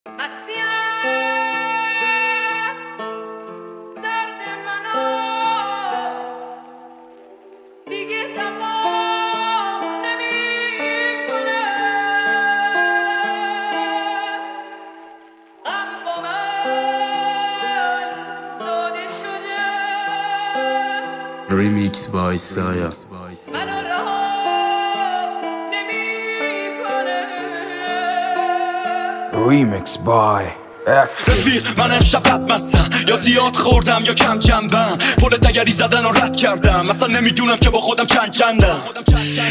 Remix by Saya. Remix by رفیق من امشب بدمستم، یا زیاد خوردم یا کم جنبم، پل دگری زدن و رد کردم، مثلا نمیدونم که با خودم چندم.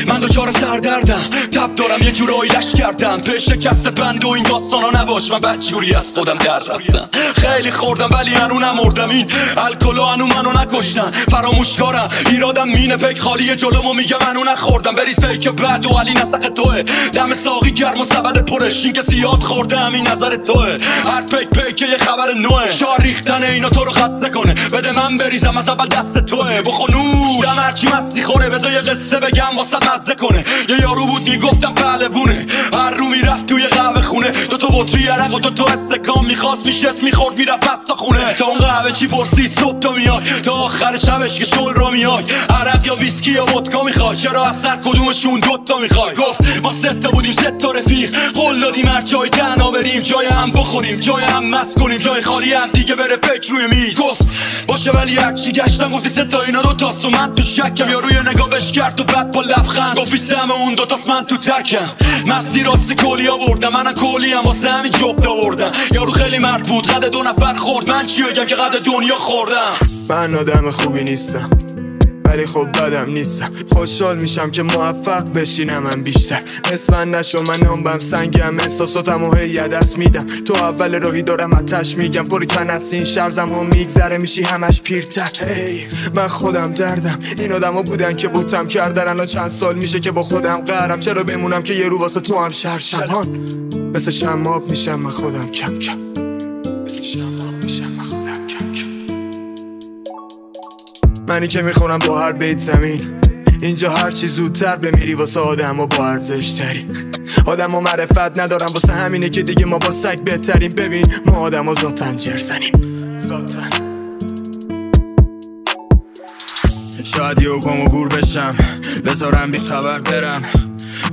من دوچار سردردم، تب دارم یه جورایی لش کردم، به شکست بند و این داستانا نباش، من بدجوری از خودم در رفتم. خیلی خوردم ولی هنو نمردم، این الکلو هنو منو نکشتن، فراموشکارم ایرادم مینه پیک خالی جلومو میگه منو نخوردم، بریز فیک بد و علی نسخ توه، دم ساقی گرم و سبد پرش، این که زیاد خوردم این نظر توه، هر پیک یه خبر نوه، شار ریختن اینا تو رو خسته کنه، بده من بریزم از اول دست توه، بخونوش دم هرچی مستی خوره، بذار یه قصه بگم واسه مزه کنه. یه یارو بود میگفتم پهلوونه، هر رو میرفت توی قهوه خونه، دوتا بطری عرق و دوتا استکان میخواست میشست میخورد میرفت پس تا خونه، تا اون قهوه چی پرسید صبح تا میای، تا آخر شبش که شل رو میای، عرق یا ویسکی یا ودکا میخوای، چرا از سر کدومشون دوتا میخوای؟ گفت ما سه تا بودیم سه تا رفیق، قول دادیم هر جای تنها بریم، جای هم بخوریم جای هم مست کنیم، جای خالی هم دیگه بره پیک روی میز. گفت باشه ولی هرچی گشتم گفتی سه تا اینا دوتاست و من تو شکم، یا روی نگاهش کرد و بعد با لبخند گفتی سهم اون دوتاست من تو تکم، مستی راستی کلی آوردم، منم کلی هم واسه همین جفت آوردم، یارو خیلی مرد بود قد دو نفر خورد، من چی بگم که قد دنیا خوردم. من آدم خوبی نیستم ولی خب بدم نیستم، خوشحال میشم که موفق بشینم من بیشتر، اسمن نشو من نامبم سنگم، احساساتم و هی دست میدم، تو اول راهی دارم آتش میگم، پری تن از این شرزم و میگذره میشی همش پیرتر. هی من خودم دردم، این آدما بودن که بوتم کردن، الان چند سال میشه که با خودم قهرم، چرا بمونم که یه رو واسه تو هم شرشم، مثل شماب میشم من خودم کم کم، مثل شماب میشم من خودم کم کم، منی که میخورم با هر بیت زمین، اینجا هرچی زودتر بمیری واسه آدم و با ارزش تری، آدم و معرفت ندارم واسه همینه که دیگه ما با سگ بهتریم، ببین ما آدم و ذاتن جرزنیم ذاتن. شاید یه گم و گور بشم بذارم بی خبر برم،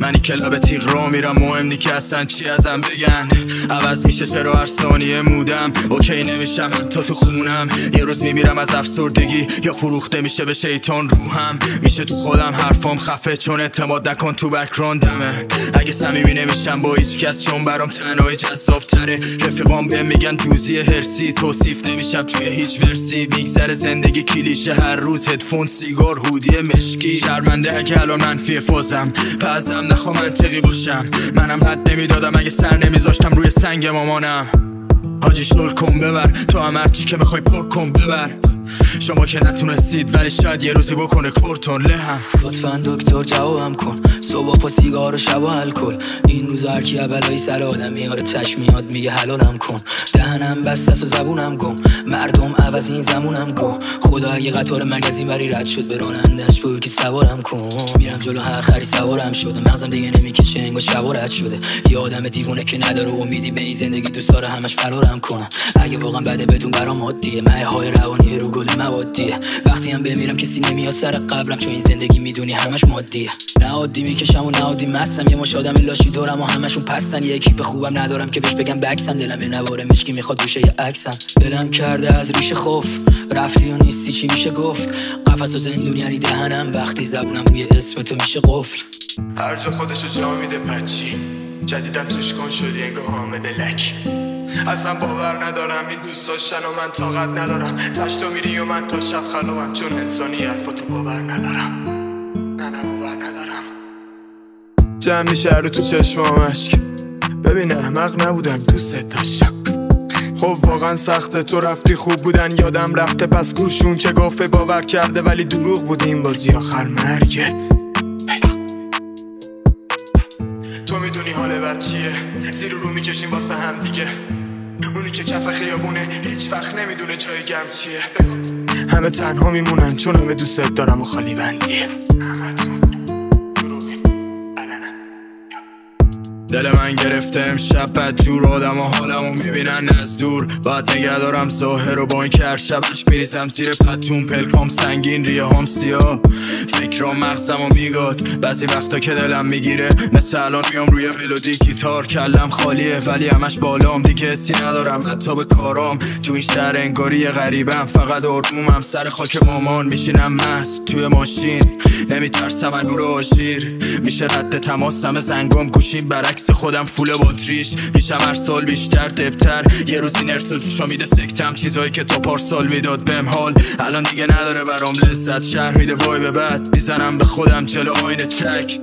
منی کلاب تیغ رو میرم، مهم نی که اصلا چی ازم بگن، عوض میشه چرا هر ثانیه مودم، اوکی نمیشم من تو خونم، یه روز میمیرم از افسردگی یا فروخته میشه به شیطان روحم، میشه تو خودم حرفام خفه چون اعتماد نکن تو بک‌گراندمه، اگه صمیمی نمیشم با هیچ کس چون برام تنهایی جذاب تره، رفیقام بهم میگن جوزی هرسی، توصیف نمیشم توی هیچ ورسی، میگذره زندگی کلیشه هر روز، هدفون سیگار هودی مشکی، شرمنده اگه الان منفی فازم پزم نخوا منطقی باشم، منم حد نمیدادم اگه سر نمیذاشتم روی سنگ مامانم، حاجی شل کن ببر تو هم هرچی که میخوای پر کن ببر، شما که نتونستید ولی شاید یه روزی بکنه کورتون لهم، لطفا دکتر جوابم کن، صبح پا سیگار و شب و الکل، این روز هرکی بلایی سر آدم میاره تش میاد میگه حلالم کن، دهنم بسته است و زبونم گم، مردم عوض این زمونم گم، خدا اگه قطار مگزی بری رد شد به رانندش بگو که سوارم کن، میرم جلو هر خری سوارم شده، مغزم دیگه نمیکشه انگار شبا رد شده، یه آدم دیوونه که نداره امیدی به این زندگی، دوست داره همش فرارم کنه، اگه واقعا بده بدون برام عادیه، مایه‌های روانی رو گل موادیه، وقتی هم بمیرم کسی نمیاد سر قبرم، چون این زندگی میدونی همش مادیه، نه عادی میکشم و نه عادی مستم، یه مش آدم لاشی دورم و همشون پستن، یه اکیپ خوبم ندارم که بهش بگم بکسم، دلم یه نواره مشکی میخواد گوشه یه عکسم، دلم کرده از ریشه خوف، رفتی و نیستی چی میشه گفت، قفس و زندون یعنی دهنم، وقتی زبونم روی اسم تو میشه قفل، هر جا خودشو جا میده پچی، جدیدن توش کن شدی انگاه حامد لک، اصلا باور ندارم این دوست داشتن و من طاقت ندارم، تشتو میری و من تا شب خلوام، چون انسانی حرفاتو باور ندارم، نه باور ندارم، جمع میشه رو تو چشمام اشک، ببین احمق نبودم دوست داشتم، خب واقعا سخته، تو رفتی خوب بودن یادم رفته، پس گوشون که گفته باور کرده ولی دروغ بود، این بازی آخر مرگه، تو میدونی حال بچیه، زیر رو میکشیم واسه هم دیگه، اونی که کف خیابونه هیچ وقت نمیدونه جای گرم چیه، همه تنها میمونن چون همه دوست دارم و خالی بندیه، همه تون دل من گرفته امشب بدجور آدم و حالمو میبینن از دور باید نگه دارم ظاهر رو با این که هر شب عشق بریزم زیر پتون پلکام سنگین ریه هم سیاه فکرام مغزمو میگاد بعضی وقتا که دلم میگیره مثل الان میام روی ملودی گیتار کلم خالیه ولی همش بالام دیگه حسی ندارم حتی به کارام تو این شهر انگاری غریبم فقط آرومم سر خاک مامان میشینم مست توی ماشین نمیترسم از نور آژیر میشه رد تماسم زنگام گوشیم برعکس خودم فول باتریش میشم هر سال بیشتر دبتر یه روز این ارسال جوشا میده سکتم چیزایی که تا پارسال میداد بهم حال الان دیگه نداره برام لذت شهر میده وای به بعد میزنم به خودم جلو آینه چک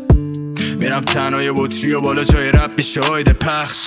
میرم تنهای بطری و بالا جای رب میشه آیده پخش